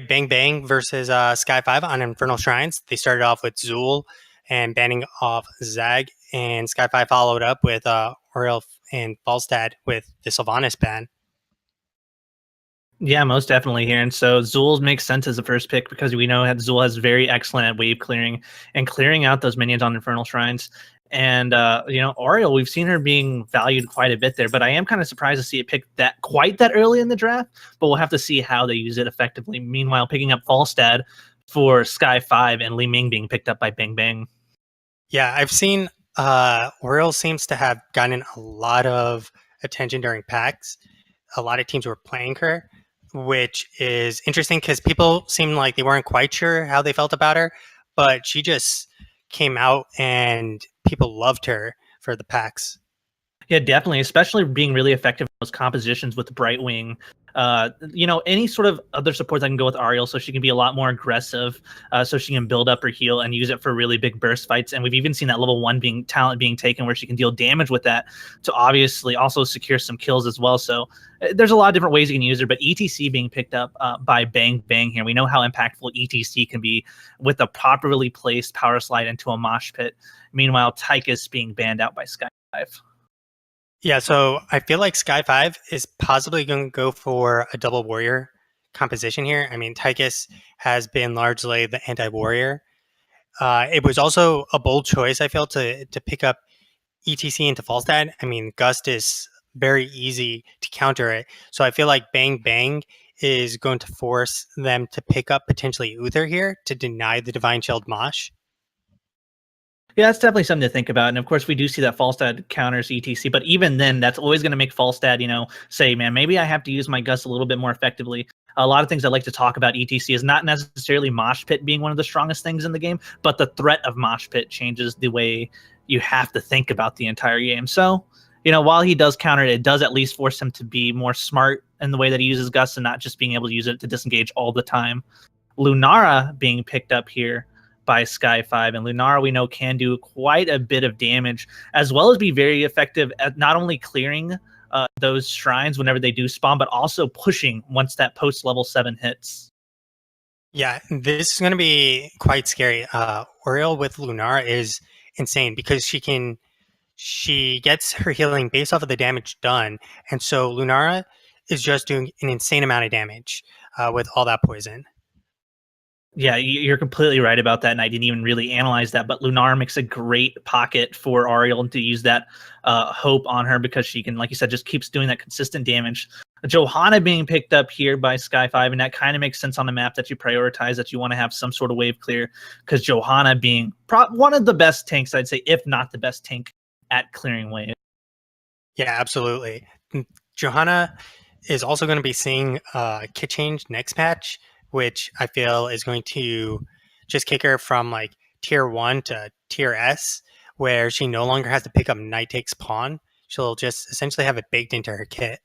Bang Bang versus Sky5 on Infernal Shrines. They started off with Zool and banning off Zag, and Sky5 followed up with Oriel and Falstad with the Sylvanas ban. Yeah, most definitely here. And so Zool makes sense as the first pick because we know that Zool has very excellent at wave clearing and clearing out those minions on Infernal Shrines. And Oriel, we've seen her being valued quite a bit there, but I am kind of surprised to see it picked that early in the draft. But we'll have to see how they use it effectively. Meanwhile, picking up Falstad for Sky5 and Li Ming being picked up by Bang Bang. Yeah, I've seen Oriel seems to have gotten a lot of attention during PAX. A lot of teams were playing her, which is interesting because people seemed like they weren't quite sure how they felt about her, but she just came out and people loved her for the PAX. Yeah, definitely, especially being really effective in those compositions with Brightwing. Any sort of other supports I can go with Ariel so she can be a lot more aggressive, so she can build up her heal and use it for really big burst fights. And we've even seen that level 1 talent being taken where she can deal damage with that to obviously also secure some kills as well. So there's a lot of different ways you can use her, but ETC being picked up by Bang Bang here. We know how impactful ETC can be with a properly placed power slide into a mosh pit. Meanwhile, Tychus being banned out by Sky5. Yeah, so I feel like Sky5 is possibly going to go for a double warrior composition here. I mean, Tychus has been largely the anti-warrior. It was also a bold choice, I feel, to pick up ETC into Falstad. I mean, Gust is very easy to counter it. So I feel like Bang Bang is going to force them to pick up potentially Uther here to deny the Divine Shield Mosh. Yeah, that's definitely something to think about. And of course, we do see that Falstad counters ETC, but even then, that's always going to make Falstad, say, man, maybe I have to use my Gust a little bit more effectively. A lot of things I like to talk about ETC is not necessarily Mosh Pit being one of the strongest things in the game, but the threat of Mosh Pit changes the way you have to think about the entire game. So, while he does counter it, it does at least force him to be more smart in the way that he uses Gust and not just being able to use it to disengage all the time. Lunara being picked up here by Sky5, and Lunara we know can do quite a bit of damage as well as be very effective at not only clearing those shrines whenever they do spawn, but also pushing once that post level 7 hits. Yeah, this is going to be quite scary. Oriel with Lunara is insane because she gets her healing based off of the damage done, and so Lunara is just doing an insane amount of damage with all that poison. Yeah, you're completely right about that, and I didn't even really analyze that, but Lunara makes a great pocket for Ariel to use that hope on her because she can, like you said, just keeps doing that consistent damage. Johanna being picked up here by Sky5, and that kind of makes sense on the map that you prioritize, that you want to have some sort of wave clear, because Johanna being one of the best tanks, I'd say, if not the best tank at clearing wave. Yeah, absolutely. Johanna is also going to be seeing kit change next patch, which I feel is going to just kick her from like tier 1 to tier S, where she no longer has to pick up Night Take's pawn. She'll just essentially have it baked into her kit.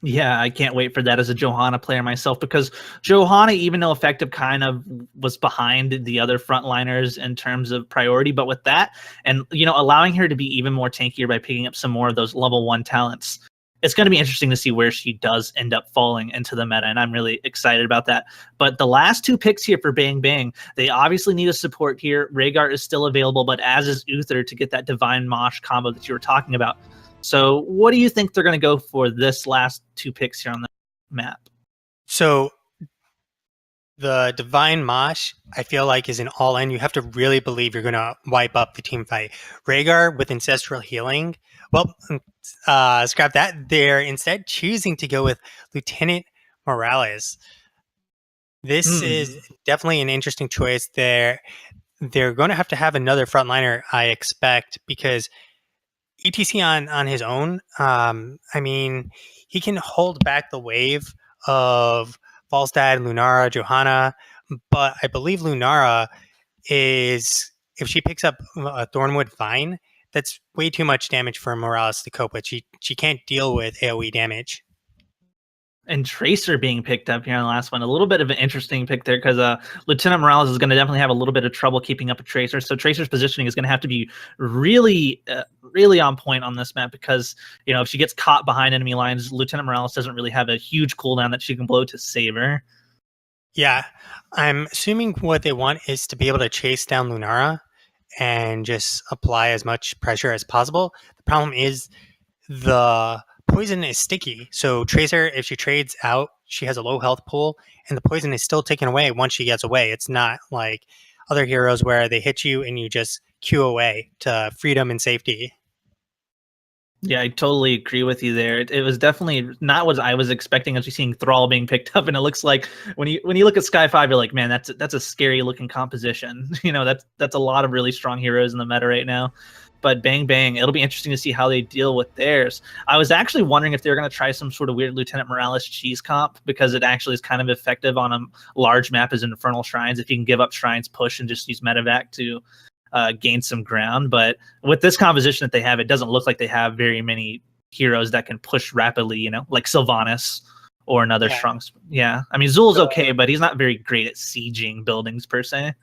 Yeah, I can't wait for that as a Johanna player myself, because Johanna, even though effective, kind of was behind the other frontliners in terms of priority, but with that and allowing her to be even more tankier by picking up some more of those level 1 talents, it's going to be interesting to see where she does end up falling into the meta, and I'm really excited about that. But the last 2 picks here for Bang Bang, they obviously need a support here. Rhaegar is still available, but as is Uther to get that Divine Mosh combo that you were talking about. So what do you think they're going to go for this last 2 picks here on the map? So the Divine Mosh, I feel like, is an all-in. You have to really believe you're going to wipe up the team fight. Rhaegar with Ancestral Healing, well, scrap that. They're instead choosing to go with Lieutenant Morales. This is definitely an interesting choice. They're going to have another frontliner, I expect, because ETC on his own, I mean, he can hold back the wave of Falstad, Lunara, Johanna, but I believe Lunara is, if she picks up a Thornwood Vine, that's way too much damage for Morales to cope with. She can't deal with AoE damage. And Tracer being picked up here on the last one. A little bit of an interesting pick there because Lieutenant Morales is going to definitely have a little bit of trouble keeping up a Tracer. So Tracer's positioning is going to have to be really, really on point on this map because, if she gets caught behind enemy lines, Lieutenant Morales doesn't really have a huge cooldown that she can blow to save her. Yeah, I'm assuming what they want is to be able to chase down Lunara and just apply as much pressure as possible. The problem is the poison is sticky. So Tracer, if she trades out, she has a low health pool, and the poison is still taken away once she gets away. It's not like other heroes where they hit you and you just queue away to freedom and safety. Yeah, I totally agree with you there. It was definitely not what I was expecting as we seeing Thrall being picked up, and it looks like when you look at Sky5, you're like, man, that's a scary looking composition. That's a lot of really strong heroes in the meta right now. But bang bang, it'll be interesting to see how they deal with theirs. I was actually wondering if they're going to try some sort of weird Lieutenant Morales cheese comp, because it actually is kind of effective on a large map as Infernal Shrines. If you can give up Shrines push and just use medevac to gain some ground. But with this composition that they have, it doesn't look like they have very many heroes that can push rapidly, like Sylvanas or another Yeah. strong. Yeah. I mean, Zul's okay, but he's not very great at sieging buildings per se.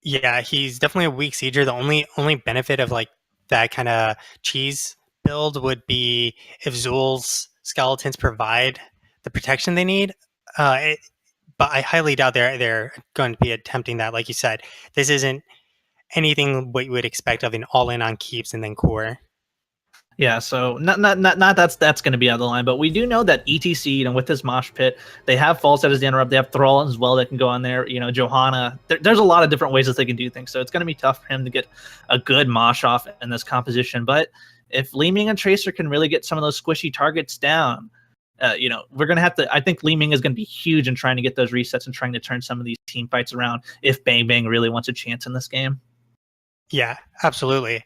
Yeah, he's definitely a weak sieger. The only benefit of like that kind of cheese build would be if Zul's skeletons provide the protection they need. It, but I highly doubt they're going to be attempting that. Like you said, this isn't anything what you would expect of an all-in on keeps and then core. Yeah, so not that's going to be out of the line, but we do know that ETC, with this mosh pit, they have Falstad as the interrupt, they have Thrall as well that can go on there. Johanna. There's a lot of different ways that they can do things, so it's going to be tough for him to get a good mosh off in this composition. But if Li Ming and Tracer can really get some of those squishy targets down, we're going to have to. I think Li Ming is going to be huge in trying to get those resets and trying to turn some of these team fights around if Bang Bang really wants a chance in this game. Yeah, absolutely.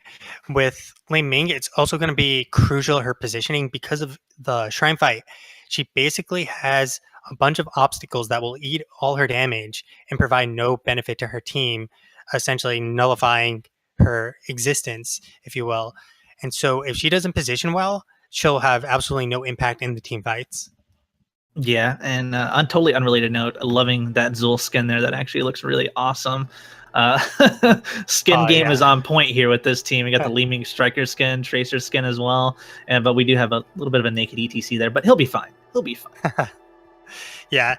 With Lei Ming, it's also going to be crucial her positioning because of the Shrine fight. She basically has a bunch of obstacles that will eat all her damage and provide no benefit to her team, essentially nullifying her existence, if you will. And so if she doesn't position well, she'll have absolutely no impact in the team fights. Yeah, and on totally unrelated note, loving that Zul skin there. That actually looks really awesome. Uh, skin Oh, game yeah. is on point here with this team. We got the Li Ming Striker skin, Tracer skin as well, but we do have a little bit of a naked ETC there. But he'll be fine. He'll be fine. Yeah.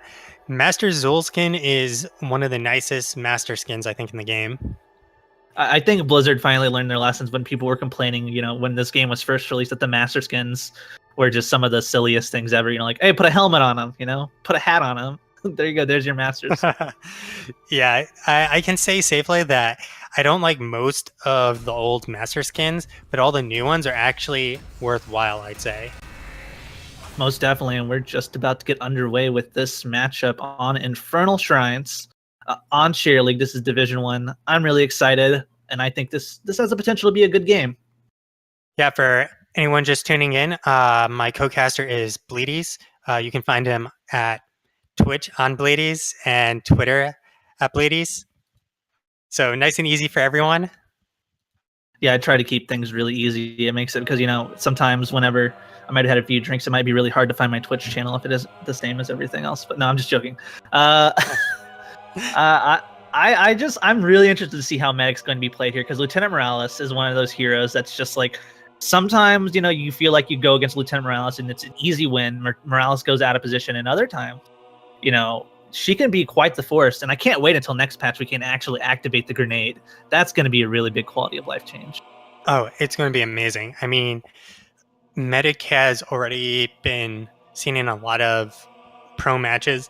Master Zul skin is one of the nicest master skins, I think, in the game. I think Blizzard finally learned their lessons when people were complaining, when this game was first released, that the master skins were just some of the silliest things ever. Like, hey, put a helmet on him, put a hat on him. There you go. There's your masters. Yeah, I can say safely that I don't like most of the old master skins, but all the new ones are actually worthwhile, I'd say. Most definitely, and we're just about to get underway with this matchup on Infernal Shrines on Cheer League. This is Division 1. I'm really excited, and I think this has the potential to be a good game. Yeah, for anyone just tuning in, my co-caster is Bleedies. You can find him at Twitch on Bleedies and Twitter at Bleedies. So nice and easy for everyone. Yeah, I try to keep things really easy. It makes it because sometimes whenever I might have had a few drinks, it might be really hard to find my Twitch channel if it is the same as everything else. But no, I'm just joking. I'm really interested to see how Medic's going to be played here, because Lieutenant Morales is one of those heroes that's just like, sometimes you feel like you go against Lieutenant Morales and it's an easy win. Morales goes out of position, and other times, she can be quite the force. And I can't wait until next patch we can actually activate the grenade. That's going to be a really big quality of life change. Oh, it's going to be amazing. I mean, Medic has already been seen in a lot of pro matches,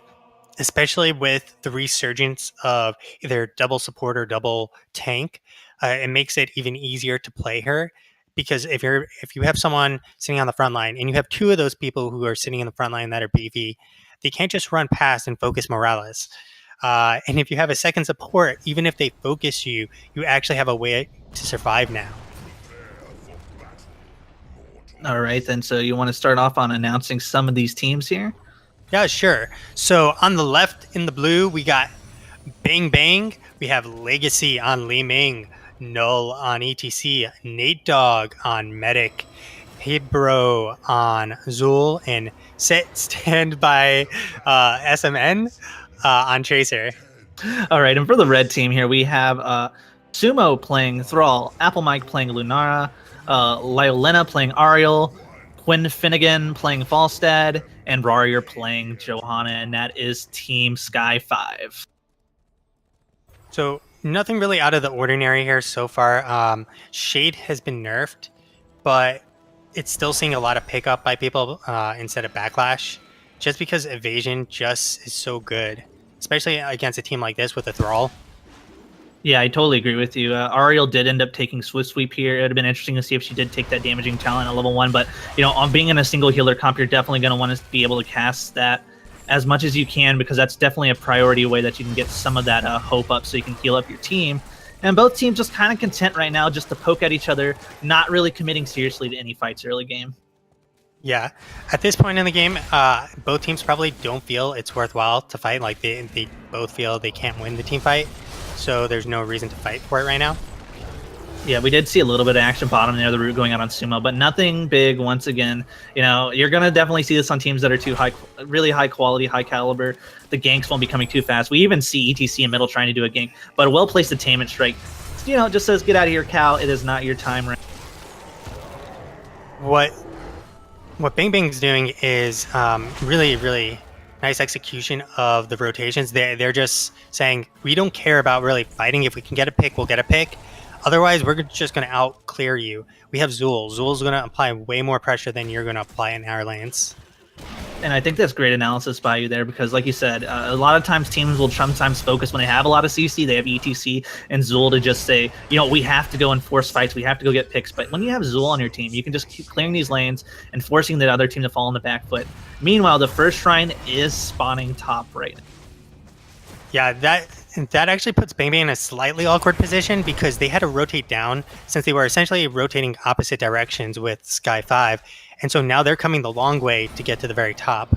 especially with the resurgence of either double support or double tank. It makes it even easier to play her, because if you have someone sitting on the front line and you have two of those people who are sitting in the front line that are beefy, they can't just run past and focus Morales. And if you have a second support, even if they focus you, you actually have a way to survive now. All right, then. So you want to start off on announcing some of these teams here? Yeah, sure. So on the left in the blue, we got Bang Bang. We have Legacy on Li Ming, Null on ETC, Nate Dogg on Medic, Hibro on Zul, and Set Stand by SMN on Tracer. All right, and for the red team here, we have Sumo playing Thrall, Apple Mike playing Lunara, Lyolena playing Ariel, Quinn Finnegan playing Falstad, and Warrior playing Johanna, and that is Team Sky5. So nothing really out of the ordinary here so far. Shade has been nerfed, but it's still seeing a lot of pickup by people instead of backlash, just because evasion just is so good, especially against a team like this with a Thrall. Yeah, I totally agree with you. Ariel did end up taking Swift Sweep here. It would have been interesting to see if she did take that damaging talent at level 1, but on being in a single healer comp, you're definitely going to want to be able to cast that as much as you can, because that's definitely a priority way that you can get some of that hope up so you can heal up your team. And both teams just kind of content right now just to poke at each other, not really committing seriously to any fights early game. Yeah, at this point in the game, both teams probably don't feel it's worthwhile to fight. Like they both feel they can't win the team fight, so there's no reason to fight for it right now. Yeah, we did see a little bit of action bottom there, the root going out on Sumo, but nothing big once again. You're going to definitely see this on teams that are too high, really high quality, high caliber. The ganks won't be coming too fast. We even see ETC in middle trying to do a gank, but a well-placed attainment strike, just says, get out of here, Cal. It is not your time right now. What Bang Bang's doing is really, really nice execution of the rotations. They're just saying, we don't care about really fighting. If we can get a pick, we'll get a pick. Otherwise, we're just going to out-clear you. We have Zul. Zul's going to apply way more pressure than you're going to apply in our lanes. And I think that's great analysis by you there, because like you said, a lot of times teams will sometimes focus when they have a lot of CC, they have ETC and Zul to just say, we have to go and force fights, we have to go get picks. But when you have Zul on your team, you can just keep clearing these lanes and forcing the other team to fall on the back foot. Meanwhile, the first shrine is spawning top right now. Yeah, that actually puts Bang Bang in a slightly awkward position, because they had to rotate down since they were essentially rotating opposite directions with Sky5. And so now they're coming the long way to get to the very top.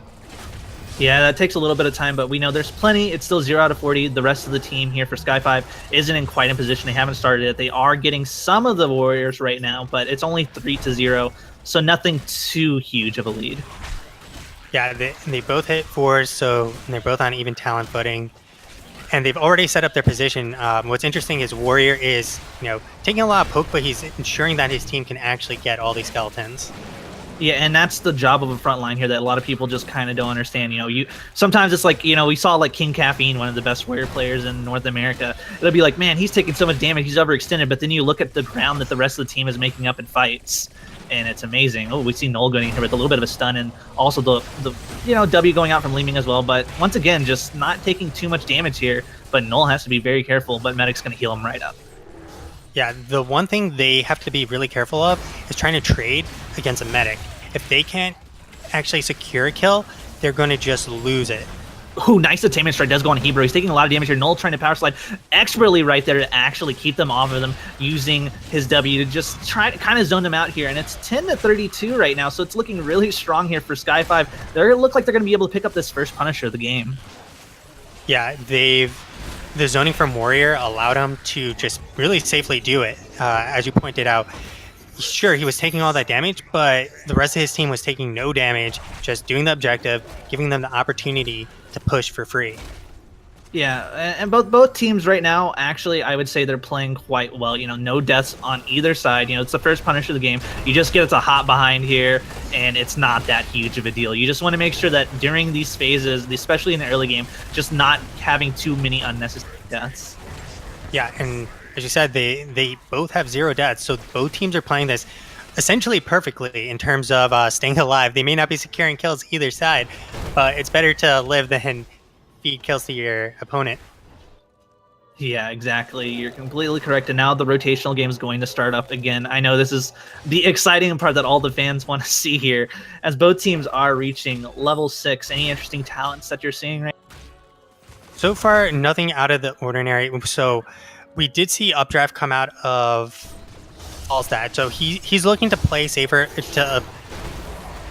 Yeah, that takes a little bit of time, but we know there's plenty. It's still 0 out of 40. The rest of the team here for Sky5 isn't in quite in position. They haven't started it. They are getting some of the Warriors right now, but it's only 3-0, so nothing too huge of a lead. Yeah, they both hit 4s, so they're both on even talent footing. And they've already set up their position. What's interesting is Warrior is, taking a lot of poke, but he's ensuring that his team can actually get all these skeletons. Yeah, and that's the job of a front line here that a lot of people just kind of don't understand. Sometimes it's like, we saw like King Caffeine, one of the best Warrior players in North America. It'll be like, man, he's taking so much damage, he's overextended. But then you look at the ground that the rest of the team is making up in fights, and it's amazing. Oh, we see Null going in here with a little bit of a stun, and also the W going out from Leeming as well. But once again, just not taking too much damage here. But Null has to be very careful, but Medic's going to heal him right up. Yeah, the one thing they have to be really careful of is trying to trade against a medic. If they can't actually secure a kill, they're going to just lose it. Ooh, nice attainment strike does go on Hebrew. He's taking a lot of damage here. Null trying to power slide expertly right there to actually keep them off of them, using his W to just try to kind of zone them out here. And it's 10-32 right now, so it's looking really strong here for Sky5. They look like they're going to be able to pick up this first Punisher of the game. Yeah, the zoning from Warrior allowed him to just really safely do it. As you pointed out, sure, he was taking all that damage, but the rest of his team was taking no damage, just doing the objective, giving them the opportunity to push for free. Yeah, and both teams right now, actually, I would say they're playing quite well. No deaths on either side. It's the first Punisher of the game. You just get a hop behind here, and it's not that huge of a deal. You just want to make sure that during these phases, especially in the early game, just not having too many unnecessary deaths. Yeah, and as you said, they both have 0 deaths, so both teams are playing this essentially perfectly in terms of staying alive. They may not be securing kills either side, but it's better to live than feed kills to your opponent. Yeah, exactly. You're completely correct. And now the rotational game is going to start up again. I know this is the exciting part that all the fans want to see here, as both teams are reaching level 6. Any interesting talents that you're seeing right now? So far, nothing out of the ordinary. So we did see Updraft come out of Falstad. So he's looking to play safer to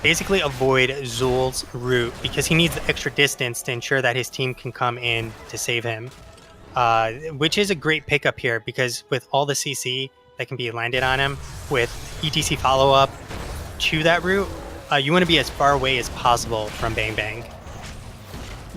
basically avoid Zul's route, because he needs the extra distance to ensure that his team can come in to save him. Which is a great pickup here, because with all the CC that can be landed on him, with ETC follow-up to that route, you want to be as far away as possible from Bang Bang.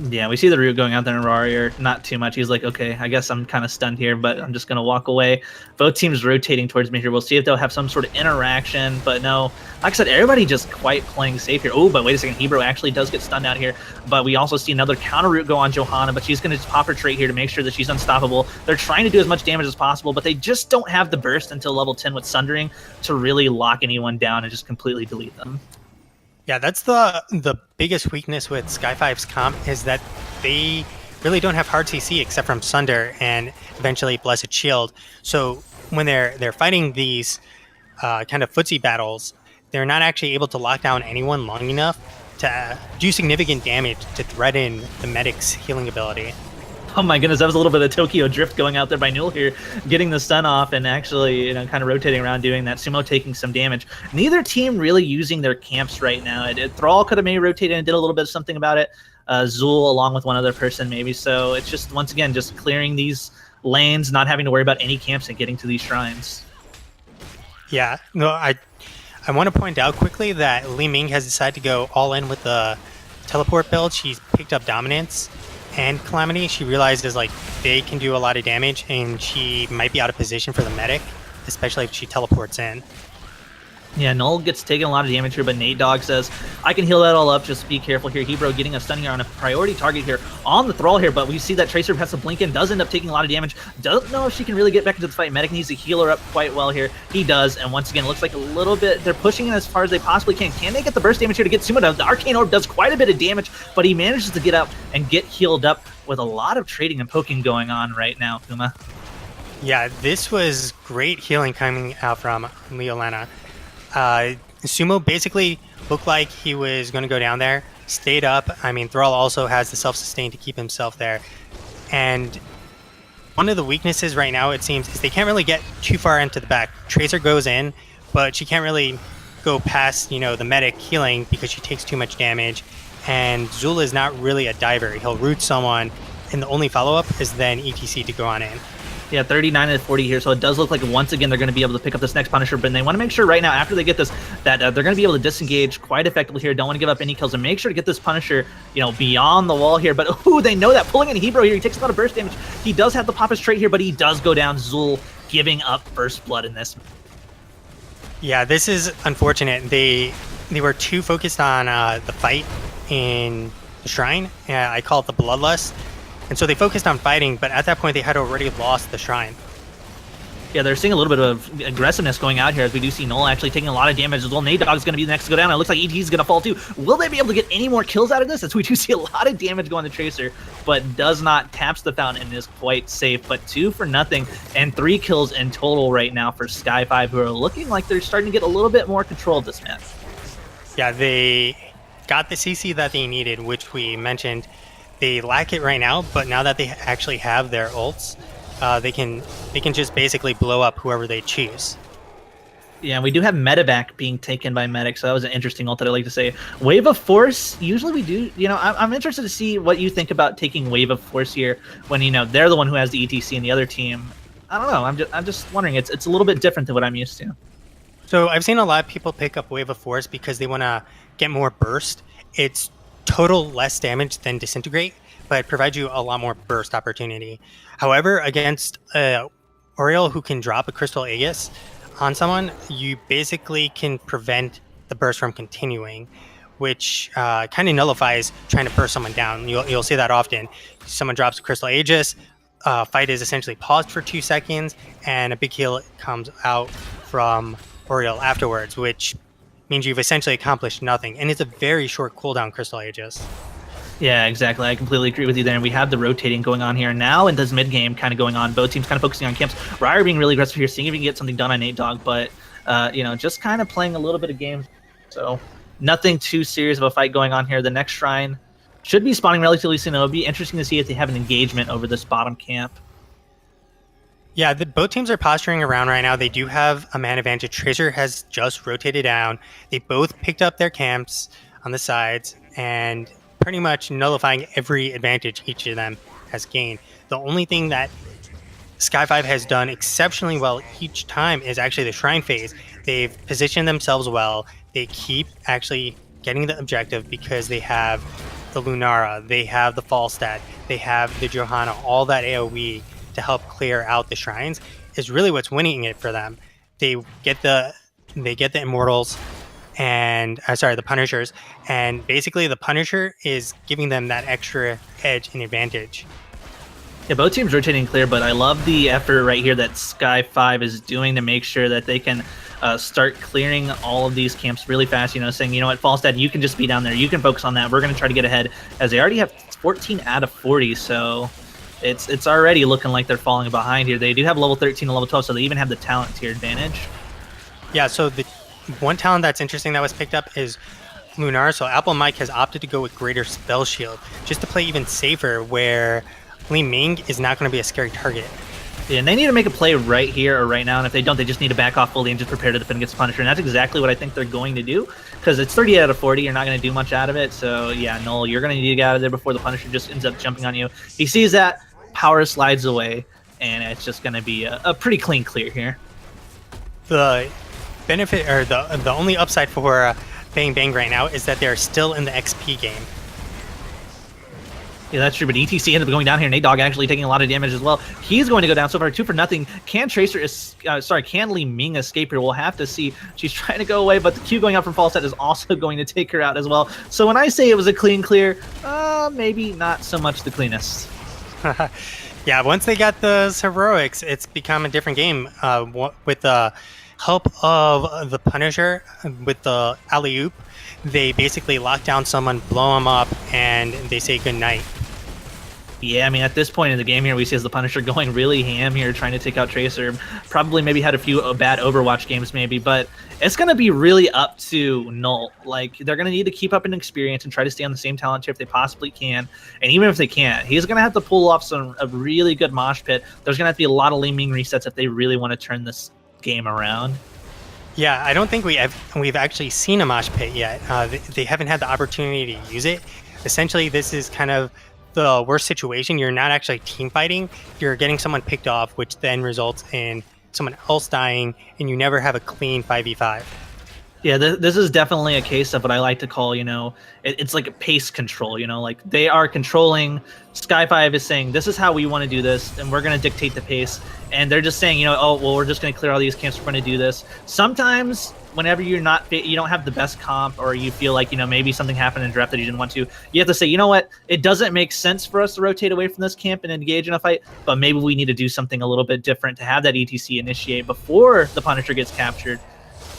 Yeah, we see the root going out there in Warrior. Not too much. He's like, okay, I guess I'm kind of stunned here, but I'm just going to walk away. Both teams rotating towards me here. We'll see if they'll have some sort of interaction, but no. Like I said, everybody just quite playing safe here. Oh, but wait a second. Hebrew actually does get stunned out here, but we also see another counter root go on Johanna, but she's going to just pop her trait here to make sure that she's unstoppable. They're trying to do as much damage as possible, but they just don't have the burst until level 10 with Sundering to really lock anyone down and just completely delete them. Yeah, that's the biggest weakness with Sky5's comp is that they really don't have hard CC except from Sunder and eventually Blessed Shield. So when they're fighting these kind of footsie battles, they're not actually able to lock down anyone long enough to do significant damage to threaten the medic's healing ability. Oh my goodness, that was a little bit of Tokyo drift going out there by Newell here, getting the stun off and actually, kind of rotating around doing that. Sumo taking some damage. Neither team really using their camps right now. Thrall could have maybe rotated and did a little bit of something about it. Zul along with one other person maybe. So it's just, once again, just clearing these lanes, not having to worry about any camps and getting to these shrines. Yeah, no, I want to point out quickly that Li Ming has decided to go all in with the teleport build. She's picked up Dominance and Calamity. She realizes like they can do a lot of damage and she might be out of position for the medic, especially if she teleports in. Yeah, Null gets taken a lot of damage here, but Nate Dogg says, I can heal that all up, just be careful here. Hebrew getting a stun here on a priority target here on the Thrall here, but we see that Tracer has to blink in, does end up taking a lot of damage. Doesn't know if she can really get back into the fight. Medic needs to heal her up quite well here. He does, and once again, looks like a little bit, they're pushing in as far as they possibly can. Can they get the burst damage here to get Sumo down? The Arcane Orb does quite a bit of damage, but he manages to get up and get healed up with a lot of trading and poking going on right now, Kuma. Yeah, this was great healing coming out from Leolana. Sumo basically looked like he was going to go down there, stayed up. I mean, Thrall also has the self-sustain to keep himself there. And one of the weaknesses right now, it seems, is they can't really get too far into the back. Tracer goes in, but she can't really go past, the medic healing because she takes too much damage. And Zul is not really a diver. He'll root someone, and the only follow-up is then ETC to go on in. Yeah, 39 and 40 here, so it does look like once again they're going to be able to pick up this next Punisher, but they want to make sure right now, after they get this, that they're going to be able to disengage quite effectively here. Don't want to give up any kills, and make sure to get this Punisher, beyond the wall here. But, they know that. Pulling in Hebrew here, he takes a lot of burst damage. He does have the pop his trait here, but he does go down. Zul giving up first blood in this. Yeah, this is unfortunate. They were too focused on the fight in the shrine. I call it the bloodlust. And so they focused on fighting, but at that point they had already lost the shrine. Yeah, they're seeing a little bit of aggressiveness going out here as we do see Null actually taking a lot of damage as well. Nate Dogg's going to be the next to go down. It looks like ET is going to fall too. Will they be able to get any more kills out of this? As we do see a lot of damage going to Tracer, but does not taps the fountain and is quite safe. But 2-0 and 3 kills in total right now for Sky5, who are looking like they're starting to get a little bit more control of this match. Yeah, they got the CC that they needed, which we mentioned. They lack it right now, but now that they actually have their ults, they can just basically blow up whoever they choose. Yeah, we do have Medevac being taken by Medic, so that was an interesting ult that I like to say. Wave of Force, usually we do, I'm interested to see what you think about taking Wave of Force here when, they're the one who has the ETC and the other team. I don't know, I'm just wondering, it's a little bit different than what I'm used to. So I've seen a lot of people pick up Wave of Force because they want to get more burst. It's total less damage than Disintegrate, but it provides you a lot more burst opportunity. However, against Oriel who can drop a Crystal Aegis on someone, you basically can prevent the burst from continuing, which kind of nullifies trying to burst someone down. You'll see that often. Someone drops a Crystal Aegis, fight is essentially paused for 2 seconds, and a big heal comes out from Oriel afterwards, which means you've essentially accomplished nothing, and it's a very short cooldown Crystal Aegis. Yeah, exactly. I completely agree with you there. And we have the rotating going on here now, and this mid game kind of going on. Both teams kind of focusing on camps. Ryer being really aggressive here, seeing if he can get something done on Nate Dogg, but just kind of playing a little bit of game. So nothing too serious of a fight going on here. The next shrine should be spawning relatively soon. It'll be interesting to see if they have an engagement over this bottom camp. Yeah, both teams are posturing around right now. They do have a man advantage. Tracer has just rotated down. They both picked up their camps on the sides and pretty much nullifying every advantage each of them has gained. The only thing that Sky5 has done exceptionally well each time is actually the shrine phase. They've positioned themselves well. They keep actually getting the objective because they have the Lunara, they have the Falstad, they have the Johanna, all that AoE to help clear out the shrines is really what's winning it for them. They get the Immortals and sorry, the Punishers, and basically the Punisher is giving them that extra edge and advantage. Yeah, both teams rotating clear, but I love the effort right here that Sky5 is doing to make sure that they can start clearing all of these camps really fast, saying, you know what, Falstad, you can just be down there. You can focus on that. We're going to try to get ahead, as they already have 14 out of 40, so it's already looking like they're falling behind here. They do have level 13 and level 12, so they even have the talent tier advantage. Yeah, so the one talent that's interesting that was picked up is Lunar. So Apple Mike has opted to go with Greater Spell Shield, just to play even safer, where Li Ming is not going to be a scary target. Yeah, and they need to make a play right here or right now, and if they don't, they just need to back off fully and just prepare to defend against Punisher, and that's exactly what I think they're going to do, because it's 30 out of 40, you're not going to do much out of it, so yeah, Null, you're going to need to get out of there before the Punisher just ends up jumping on you. He sees that, power slides away, and it's just going to be a pretty clean clear here. The benefit, or the only upside for Bang Bang right now is that they're still in the XP game. Yeah, that's true, but ETC ended up going down here. Nate Dogg actually taking a lot of damage as well. He's going to go down so far, 2-0. Can Li Ming escape here? We'll have to see. She's trying to go away, but the Q going out from Falstad is also going to take her out as well. So when I say it was a clean clear, maybe not so much the cleanest. Yeah, once they got those heroics, it's become a different game. With the help of the Punisher, with the alley-oop, they basically lock down someone, blow them up, and they say goodnight. Yeah, I mean, at this point in the game here, we see as the Punisher going really ham here, trying to take out Tracer. Probably maybe had a few bad Overwatch games maybe, but it's going to be really up to Null. Like, they're going to need to keep up an experience and try to stay on the same talent tier if they possibly can. And even if they can't, he's going to have to pull off a really good mosh pit. There's going to have to be a lot of Li Ming resets if they really want to turn this game around. Yeah, I don't think we've actually seen a mosh pit yet. They haven't had the opportunity to use it. Essentially, this is kind of the worst situation. You're not actually team fighting. You're getting someone picked off, which then results in someone else dying, and you never have a clean 5v5. Yeah, this is definitely a case of what I like to call, it's like a pace control, like they are controlling. Sky5 is saying, this is how we want to do this, and we're going to dictate the pace. And they're just saying, oh, well, we're just going to clear all these camps, we're going to do this. Sometimes, whenever you don't have the best comp, or you feel like, maybe something happened in draft that you didn't want to, you have to say, you know what, it doesn't make sense for us to rotate away from this camp and engage in a fight, but maybe we need to do something a little bit different to have that ETC initiate before the Punisher gets captured,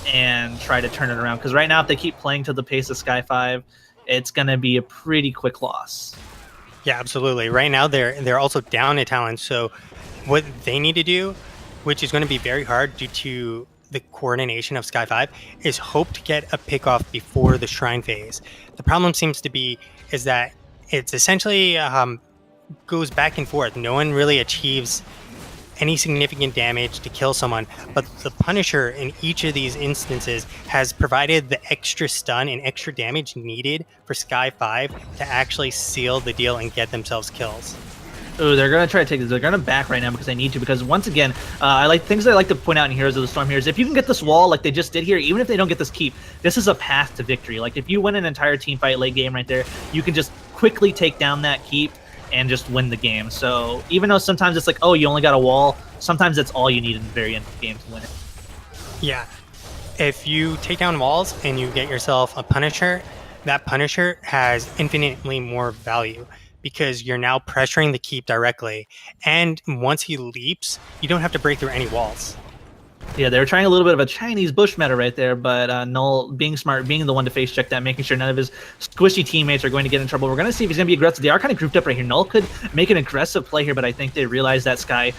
and try to turn it around. Because right now, if they keep playing to the pace of Sky5, it's going to be a pretty quick loss. Yeah, absolutely. Right now, they're also down a talent. So what they need to do, which is going to be very hard due to the coordination of Sky5, is hope to get a pickoff before the Shrine phase. The problem seems to be is that it's essentially goes back and forth. No one really achieves any significant damage to kill someone, but the Punisher in each of these instances has provided the extra stun and extra damage needed for Sky5 to actually seal the deal and get themselves kills. Oh, they're going to try to take this. They're going to back right now because they need to. Because once again, I like things that I like to point out in Heroes of the Storm here is if you can get this wall like they just did here, even if they don't get this keep, this is a path to victory. Like if you win an entire team fight late game right there, you can just quickly take down that keep and just win the game. So even though sometimes it's like, oh, you only got a wall, sometimes that's all you need in the very end of the game to win it. Yeah. If you take down walls and you get yourself a Punisher, that Punisher has infinitely more value because you're now pressuring the keep directly. And once he leaps, you don't have to break through any walls. Yeah, they were trying a little bit of a Chinese bush meta right there, but Null being smart, being the one to face check that, making sure none of his squishy teammates are going to get in trouble. We're going to see if he's going to be aggressive. They are kind of grouped up right here. Null could make an aggressive play here, but I think they realize that Sky,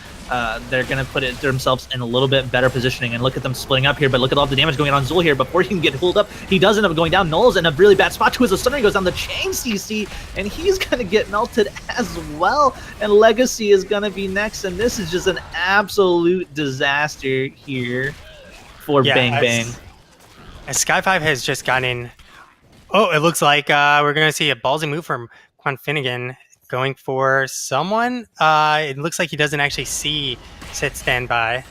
they're going to put themselves in a little bit better positioning, and look at them splitting up here, but look at all the damage going on Zul here. Before he can get pulled up, he does end up going down. Null's in a really bad spot too as the stunner goes down the chain CC, and he's going to get melted as well, and Legacy is going to be next, and this is just an absolute disaster here for Bang Bang. As Sky5 has just gotten... Oh, it looks like we're going to see a ballsy move from Quan Finnegan going for someone. It looks like he doesn't actually see Sit Standby.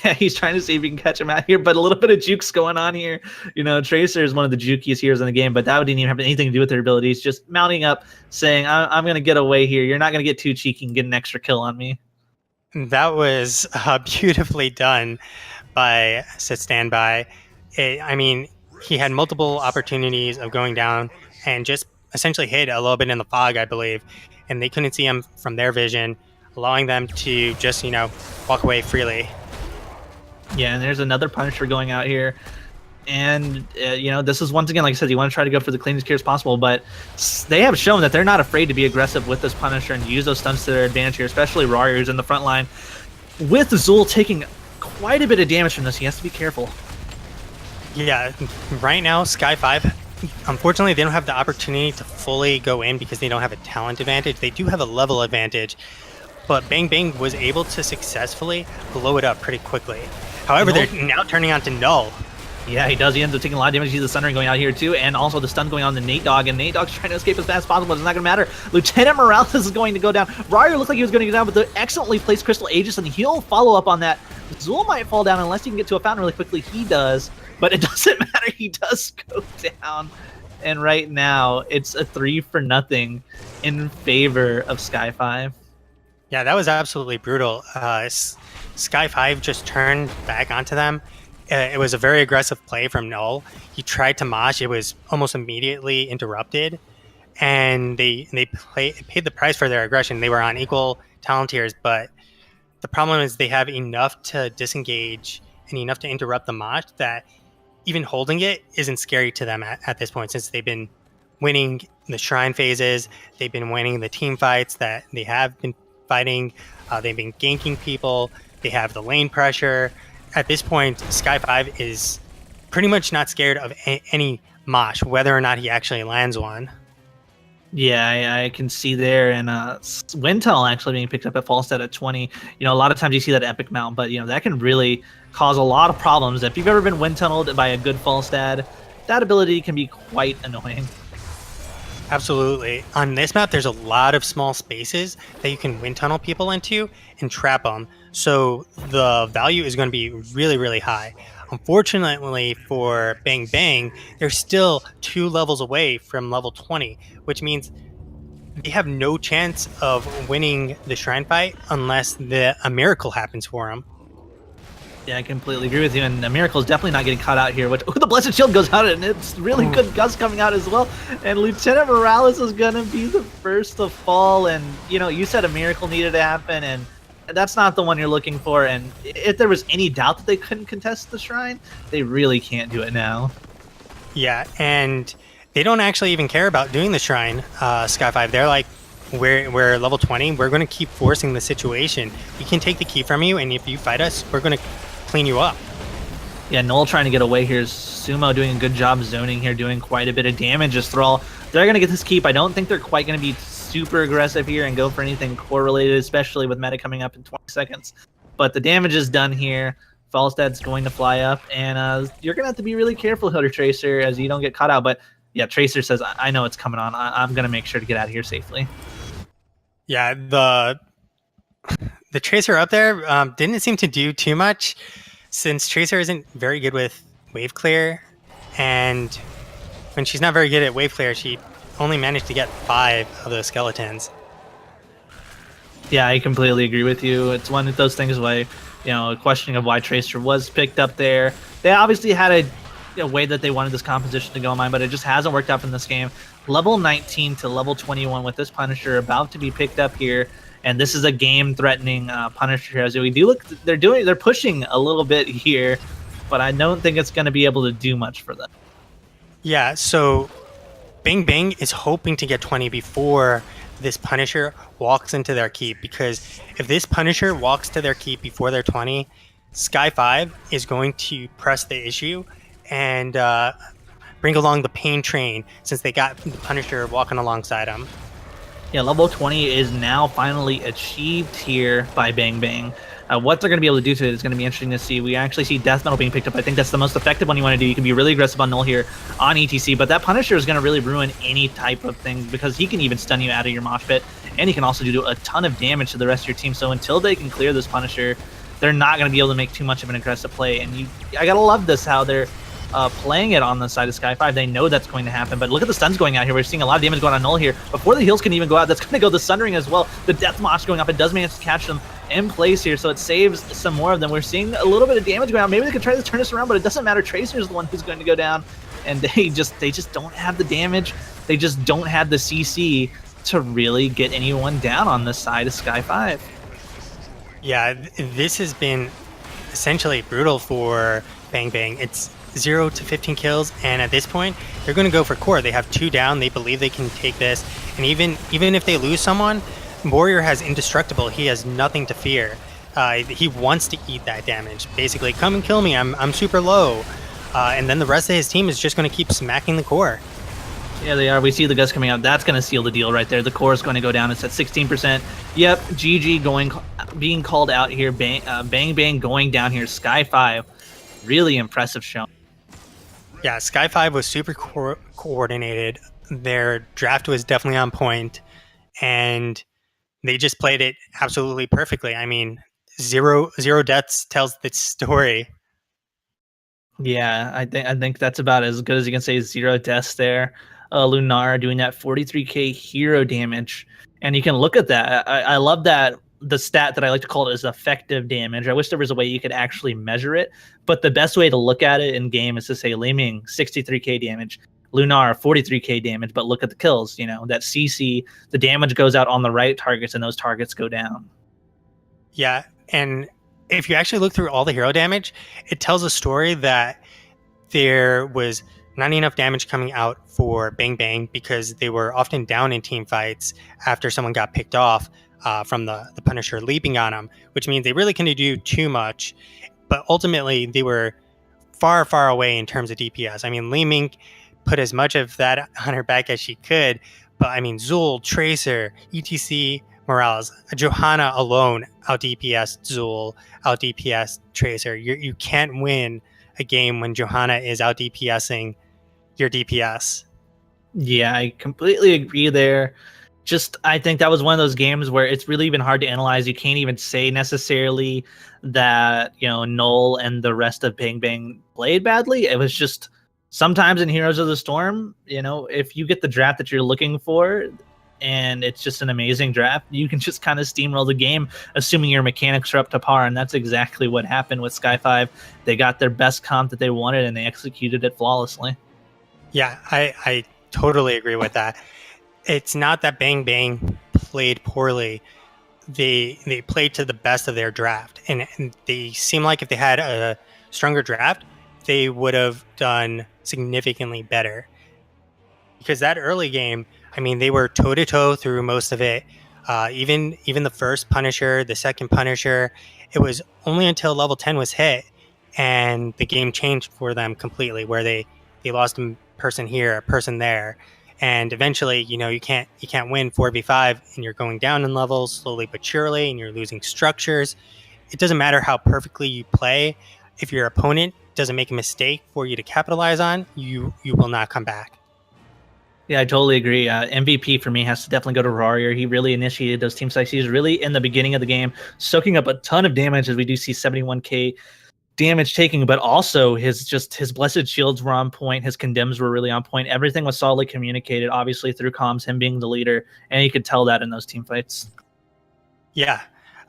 Yeah, he's trying to see if he can catch him out here, but a little bit of juke's going on here. You know, Tracer is one of the jukiest heroes in the game, but that didn't even have anything to do with their abilities. Just mounting up, saying, I'm going to get away here. You're not going to get too cheeky and get an extra kill on me. That was beautifully done by Sit Standby. I mean, he had multiple opportunities of going down and just essentially hid a little bit in the fog, I believe, and they couldn't see him from their vision, allowing them to just, walk away freely. Yeah, and there's another Punisher going out here. And, this is once again, like I said, you want to try to go for the cleanest gear as possible, but they have shown that they're not afraid to be aggressive with this Punisher and use those stunts to their advantage here, especially Rari, who's in the front line. With Zul taking quite a bit of damage from this, he has to be careful. Yeah, right now, Sky5, unfortunately, they don't have the opportunity to fully go in because they don't have a talent advantage. They do have a level advantage, but Bang Bang was able to successfully blow it up pretty quickly. However, they're now turning on to Null. Yeah, he does. He ends up taking a lot of damage. He's the Sundering going out here too, and also the stun going on the Nate Dogg, and Nate Dogg's trying to escape as fast as possible. It's not going to matter. Lieutenant Morales is going to go down. Ryer looked like he was going to go down, but the excellently placed Crystal Aegis, and he'll follow up on that. Zul might fall down unless he can get to a fountain really quickly. He does, but it doesn't matter. He does go down, and right now it's a 3-0 in favor of Sky5. Yeah, that was absolutely brutal. Sky5 just turned back onto them. It was a very aggressive play from Null. He tried to mosh. It was almost immediately interrupted. And they paid the price for their aggression. They were on equal talent tiers, but the problem is they have enough to disengage and enough to interrupt the mosh that even holding it isn't scary to them at this point, since they've been winning the shrine phases. They've been winning the team fights that they have been fighting. They've been ganking people. They have the lane pressure. At this point, Sky5 is pretty much not scared of any mosh, whether or not he actually lands one. Yeah, I can see there, and Wintel actually being picked up at Falstad at 20. A lot of times you see that epic mount, but that can really cause a lot of problems. If you've ever been wind tunneled by a good Falstad, that ability can be quite annoying. Absolutely. On this map, there's a lot of small spaces that you can wind tunnel people into and trap them. So the value is going to be really, really high. Unfortunately for Bang Bang, they're still 2 levels away from level 20, which means they have no chance of winning the shrine fight unless a miracle happens for them. Yeah, I completely agree with you, and the Miracle is definitely not getting caught out here. The Blessed Shield goes out, and it's really good gust coming out as well. And Lieutenant Morales is going to be the first to fall, and, you said a miracle needed to happen, and that's not the one you're looking for. And if there was any doubt that they couldn't contest the Shrine, they really can't do it now. Yeah, and they don't actually even care about doing the Shrine, Sky5. They're like, we're level 20, we're going to keep forcing the situation. We can take the key from you, and if you fight us, we're going to clean you up. Yeah, Noel trying to get away here. Sumo doing a good job zoning here, doing quite a bit of damage as Thrall. They're going to get this keep. I don't think they're quite going to be super aggressive here and go for anything core related, especially with meta coming up in 20 seconds. But the damage is done here. Falstad's going to fly up, and you're going to have to be really careful, Hilder Tracer, as you don't get caught out. But yeah, Tracer says, I know it's coming on. I'm going to make sure to get out of here safely. Yeah, the Tracer up there didn't seem to do too much, since Tracer isn't very good with wave clear, and when she's not very good at wave clear, she only managed to get 5 of those skeletons. Yeah, I completely agree with you. It's one of those things why, a questioning of why Tracer was picked up there. They obviously had a way that they wanted this composition to go in mind, but it just hasn't worked out in this game. Level 19 to level 21 with this Punisher about to be picked up here, and this is a game-threatening Punisher here. As we do look, they're pushing a little bit here, but I don't think it's going to be able to do much for them. Yeah, so Bang Bang is hoping to get 20 before this Punisher walks into their keep, because if this Punisher walks to their keep before they're 20, Sky5 is going to press the issue and bring along the pain train, since they got the Punisher walking alongside them. Yeah, level 20 is now finally achieved here by Bang Bang. What they're going to be able to do to it is going to be interesting to see. We actually see Death Metal being picked up. I think that's the most effective one you want to do. You can be really aggressive on Null here on ETC, but that Punisher is going to really ruin any type of thing, because he can even stun you out of your mosh pit, and he can also do a ton of damage to the rest of your team. So until they can clear this Punisher, they're not going to be able to make too much of an aggressive play. And I gotta love this how they're playing it on the side of Sky5. They know that's going to happen, but look at the stuns going out here. We're seeing a lot of damage going on Null here. Before the heals can even go out, that's going to go the Sundering as well. The Death Mosh going up. It does manage to catch them in place here, so it saves some more of them. We're seeing a little bit of damage going on. Maybe they could try to turn this around, but it doesn't matter. Tracer is the one who's going to go down, and they just don't have the damage. They just don't have the CC to really get anyone down on the side of Sky5. Yeah, this has been essentially brutal for Bang Bang. It's 0 to 15 kills, and at this point, they're going to go for core. They have 2 down. They believe they can take this, and even if they lose someone, Warrior has indestructible. He has nothing to fear. He wants to eat that damage. Basically, come and kill me. I'm super low, and then the rest of his team is just going to keep smacking the core. Yeah, they are. We see the Gus coming out. That's going to seal the deal right there. The core is going to go down. It's at 16%. Yep, GG being called out here. Bang Bang going down here. Sky5, really impressive show. Yeah, Sky5 was super coordinated. Their draft was definitely on point, and they just played it absolutely perfectly. I mean, zero deaths tells the story. Yeah, I think that's about as good as you can say. 0 deaths there. Lunar doing that 43k hero damage, and you can look at that. I love that. The stat that I like to call it is effective damage. I wish there was a way you could actually measure it, but the best way to look at it in game is to say Liming 63k damage, Lunar 43k damage, but look at the kills. You know, that CC, the damage goes out on the right targets, and those targets go down. Yeah, and if you actually look through all the hero damage, it tells a story that there was not enough damage coming out for Bang Bang because they were often down in team fights after someone got picked off from the Punisher leaping on them, which means they really couldn't do too much. But ultimately, they were far, far away in terms of DPS. I mean, Li Ming put as much of that on her back as she could, but I mean, Zul, Tracer, ETC, Morales, Johanna alone out DPS Zul, out DPS Tracer. You can't win a game when Johanna is out DPSing your DPS. Yeah, I completely agree there. Just, I think that was one of those games where it's really been hard to analyze. You can't even say necessarily that, you know, Null and the rest of Bang Bang played badly. It was just sometimes in Heroes of the Storm, you know, if you get the draft that you're looking for and it's just an amazing draft, you can just kind of steamroll the game, assuming your mechanics are up to par. And that's exactly what happened with Sky5. They got their best comp that they wanted and they executed it flawlessly. Yeah, I totally agree with that. It's not that Bang Bang played poorly. They played to the best of their draft, and they seem like if they had a stronger draft, they would have done significantly better. Because that early game, I mean, they were toe to toe through most of it. Even the first Punisher, the second Punisher, it was only until level 10 was hit, and the game changed for them completely, where they lost a person here, a person there. And eventually, you know, you can't win 4v5 and you're going down in levels slowly but surely and you're losing structures. It doesn't matter how perfectly you play. If your opponent doesn't make a mistake for you to capitalize on, you will not come back. Yeah, I totally agree. MVP for me has to definitely go to Warrior. He really initiated those team sites. He's really in the beginning of the game, soaking up a ton of damage as we do see 71k damage taking, but also his blessed shields were on point. His condemns were really on point. Everything was solidly communicated, obviously through comms, him being the leader, and you could tell that in those team fights. Yeah,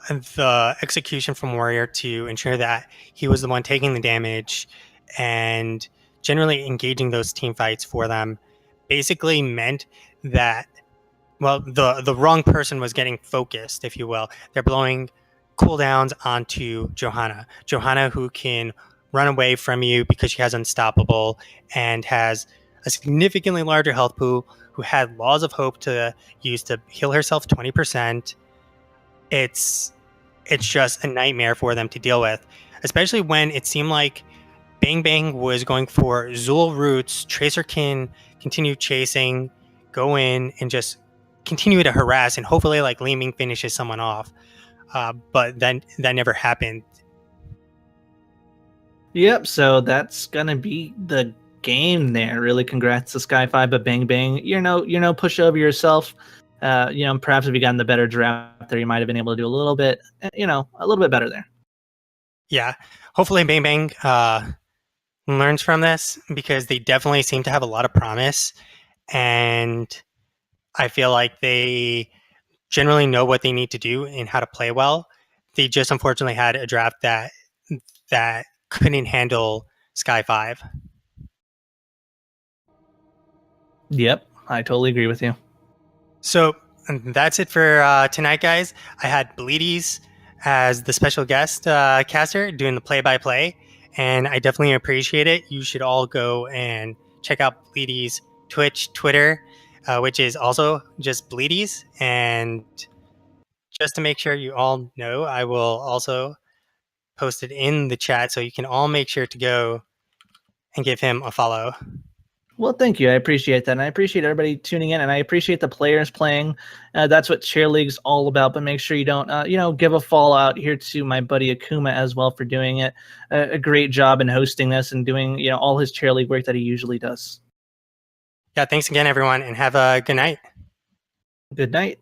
and the execution from Warrior to ensure that he was the one taking the damage and generally engaging those team fights for them basically meant that, well, the wrong person was getting focused, if you will. They're blowing cooldowns onto Johanna, who can run away from you because she has Unstoppable and has a significantly larger health pool, who had Laws of Hope to use to heal herself 20%. It's just a nightmare for them to deal with, especially when it seemed like Bang Bang was going for Zul roots. Tracer can continue chasing, go in, and just continue to harass, and hopefully like Li Ming finishes someone off. But then that never happened. Yep, so that's gonna be the game there. Really, congrats to Sky5, but Bang Bang, push over yourself. Perhaps if you gotten the better draft there, you might have been able to do a little bit better there. Yeah. Hopefully Bang Bang learns from this because they definitely seem to have a lot of promise. And I feel like they generally know what they need to do and how to play well. They just unfortunately had a draft that couldn't handle Sky5. Yep, I totally agree with you. So that's it for tonight, guys. I had Bleedies as the special guest caster doing the play-by-play, and I definitely appreciate it. You should all go and check out Bleedies' Twitch, Twitter, which is also just Bleedies. And just to make sure you all know, I will also post it in the chat so you can all make sure to go and give him a follow. Well, thank you. I appreciate that. And I appreciate everybody tuning in, and I appreciate the players playing. That's what Chair League's all about. But make sure you don't, give a fallout here to my buddy Akuma as well for doing it. A great job in hosting this and doing, all his Chair League work that he usually does. Yeah, thanks again, everyone, and have a good night. Good night.